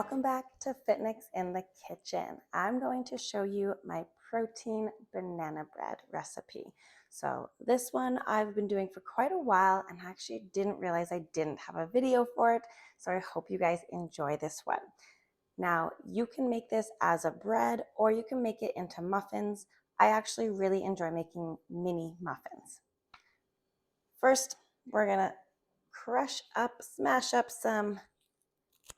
Welcome back to Fitness in the Kitchen. I'm going to show you my protein banana bread recipe. So this one I've been doing for quite a while and actually didn't realize I didn't have a video for it. So I hope you guys enjoy this one. Now you can make this as a bread or you can make it into muffins. I actually really enjoy making mini muffins. First, we're gonna smash up some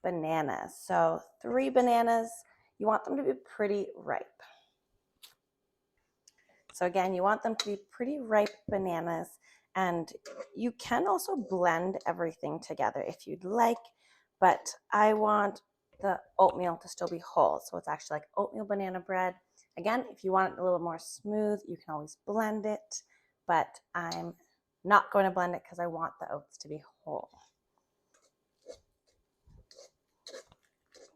bananas. So 3 bananas, you want them to be pretty ripe. So again, you want them to be pretty ripe bananas, and you can also blend everything together if you'd like, but I want the oatmeal to still be whole. So it's actually like oatmeal banana bread. Again, if you want it a little more smooth, you can always blend it, but I'm not going to blend it because I want the oats to be whole.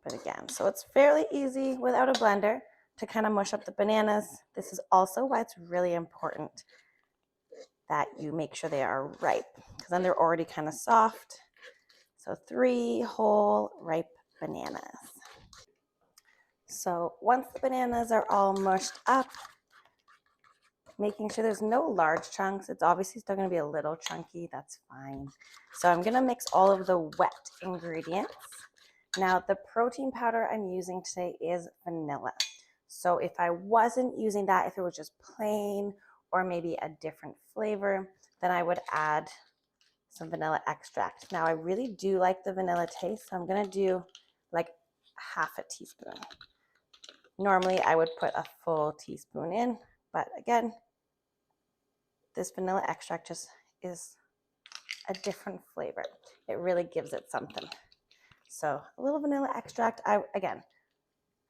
But again, so it's fairly easy without a blender to kind of mush up the bananas. This is also why it's really important that you make sure they are ripe, because then they're already kind of soft. So 3 whole ripe bananas. So once the bananas are all mushed up, making sure there's no large chunks. It's obviously still going to be a little chunky. That's fine. So I'm going to mix all of the wet ingredients. Now, the protein powder I'm using today is vanilla. So if I wasn't using that, if it was just plain or maybe a different flavor, then I would add some vanilla extract. Now, I really do like the vanilla taste, so I'm going to do like half a teaspoon. Normally, I would put a full teaspoon in, but again, this vanilla extract just is a different flavor. It really gives it something. So a little vanilla extract, again,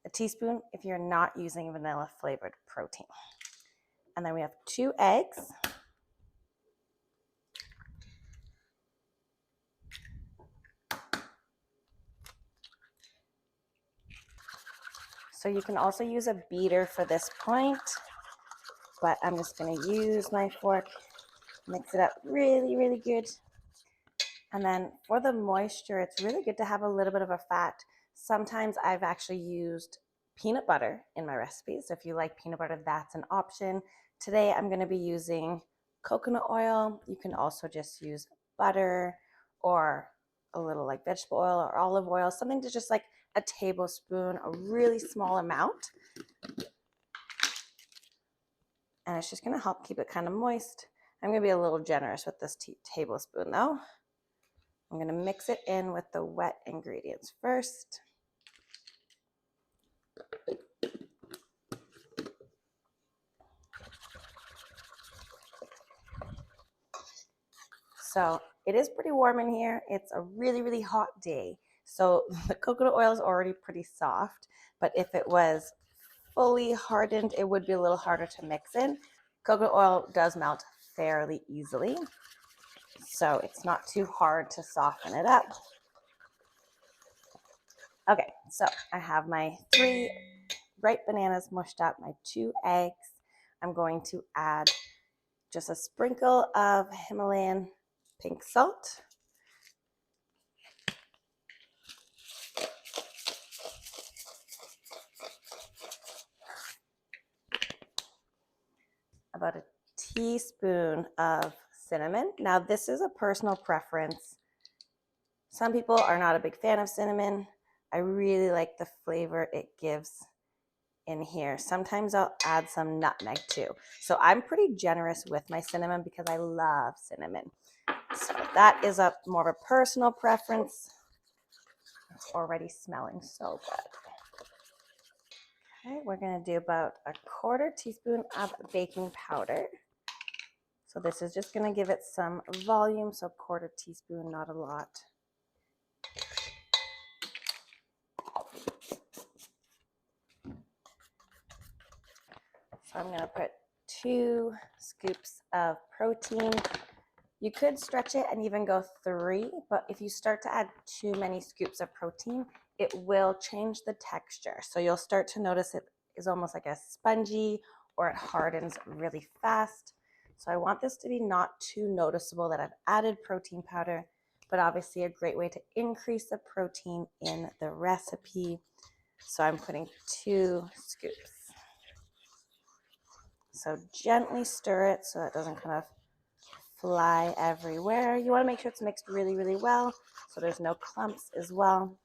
a teaspoon if you're not using vanilla flavored protein. And then we have 2 eggs. So you can also use a beater for this point, but I'm just going to use my fork, mix it up really, really good. And then for the moisture, it's really good to have a little bit of a fat. Sometimes I've actually used peanut butter in my recipes. So if you like peanut butter, that's an option. Today, I'm going to be using coconut oil. You can also just use butter or a little like vegetable oil or olive oil, something to just like a tablespoon, a really small amount. And it's just going to help keep it kind of moist. I'm going to be a little generous with this tablespoon though. I'm going to mix it in with the wet ingredients first. So it is pretty warm in here. It's a really, really hot day. So the coconut oil is already pretty soft, but if it was fully hardened, it would be a little harder to mix in. Coconut oil does melt fairly easily, so it's not too hard to soften it up. Okay, so I have my 3 ripe bananas mushed up, my 2 eggs. I'm going to add just a sprinkle of Himalayan pink salt. About a teaspoon of cinnamon. Now, this is a personal preference. Some people are not a big fan of cinnamon. I really like the flavor it gives in here. Sometimes I'll add some nutmeg too. So I'm pretty generous with my cinnamon because I love cinnamon. So that is more of a personal preference. It's already smelling so good. Okay, we're going to do about a 1/4 teaspoon of baking powder. So this is just going to give it some volume, so 1/4 teaspoon, not a lot. So I'm going to put 2 scoops of protein. You could stretch it and even go 3, but if you start to add too many scoops of protein, it will change the texture. So you'll start to notice it is almost like a spongy or it hardens really fast. So I want this to be not too noticeable that I've added protein powder, but obviously a great way to increase the protein in the recipe. So I'm putting 2 scoops. So gently stir it so it doesn't kind of fly everywhere. You want to make sure it's mixed really, really well so there's no clumps as well.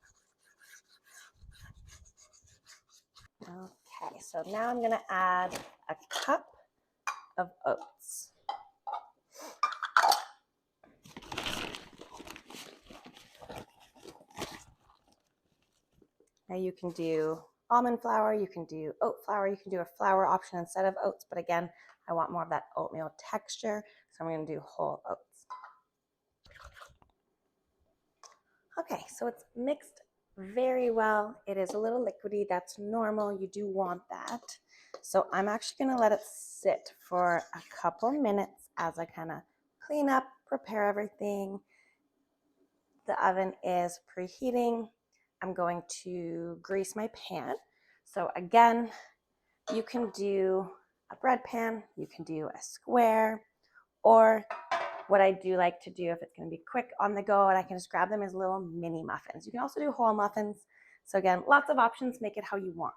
Okay, so now I'm going to add a cup of oats. Now you can do almond flour, you can do oat flour, you can do a flour option instead of oats, but again, I want more of that oatmeal texture, so I'm going to do whole oats. Okay, so it's mixed very well. It is a little liquidy. That's normal. You do want that. So I'm actually going to let it sit for a couple minutes as I kind of clean up, prepare everything. The oven is preheating. I'm going to grease my pan. So again, you can do a bread pan, you can do a square, or what I do like to do if it's going to be quick on the go and I can just grab them as little mini muffins. You can also do whole muffins. So again, lots of options, make it how you want.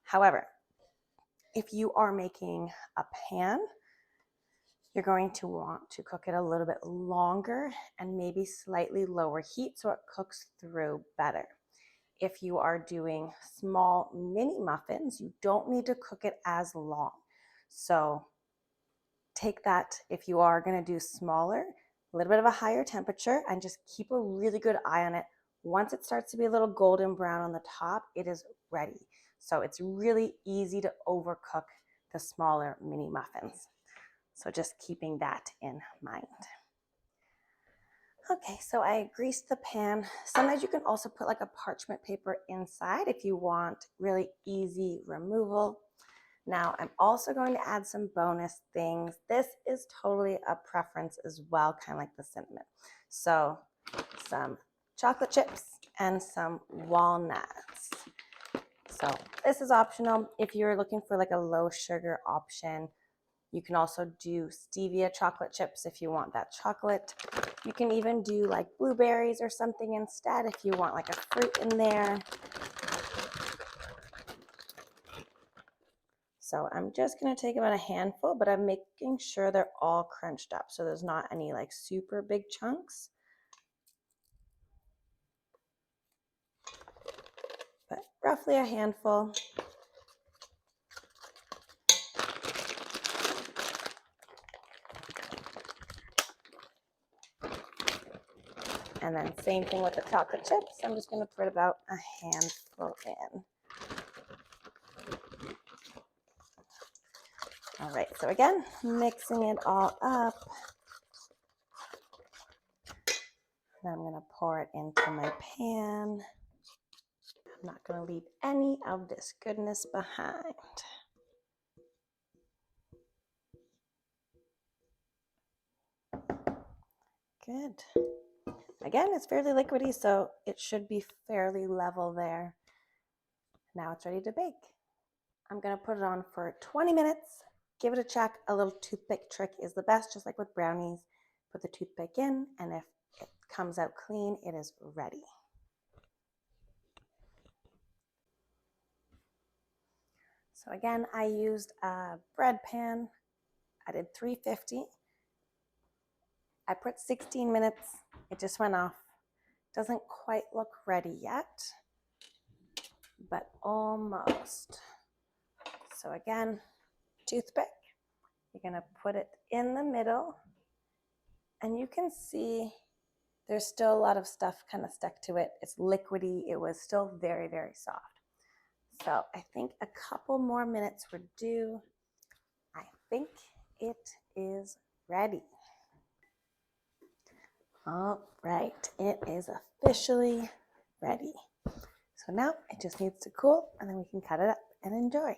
However, if you are making a pan, you're going to want to cook it a little bit longer and maybe slightly lower heat so it cooks through better. If you are doing small mini muffins, you don't need to cook it as long. So take that, if you are going to do smaller, a little bit of a higher temperature, and just keep a really good eye on it. Once it starts to be a little golden brown on the top, it is ready. So it's really easy to overcook the smaller mini muffins. So just keeping that in mind. Okay, so I greased the pan. Sometimes you can also put like a parchment paper inside if you want really easy removal. Now I'm also going to add some bonus things. This is totally a preference as well, kind of like the cinnamon. So some chocolate chips and some walnuts. So this is optional. If you're looking for like a low sugar option, you can also do stevia chocolate chips if you want that chocolate. You can even do like blueberries or something instead if you want like a fruit in there. So I'm just going to take about a handful, but I'm making sure they're all crunched up so there's not any like super big chunks. But roughly a handful. And then same thing with the chocolate chips. I'm just going to put about a handful in. All right, so again, mixing it all up. Then I'm going to pour it into my pan. I'm not going to leave any of this goodness behind. Good. Again, it's fairly liquidy, so it should be fairly level there. Now it's ready to bake. I'm going to put it on for 20 minutes. Give it a check. A little toothpick trick is the best, just like with brownies. Put the toothpick in, and if it comes out clean, it is ready. So again, I used a bread pan. I did 350. I put 16 minutes. It just went off. Doesn't quite look ready yet, but almost. So again, toothpick. You're going to put it in the middle, and you can see there's still a lot of stuff kind of stuck to it. It's liquidy. It was still very, very soft. So I think a couple more minutes were due. I think it is ready. All right, it is officially ready. So now it just needs to cool, and then we can cut it up and enjoy.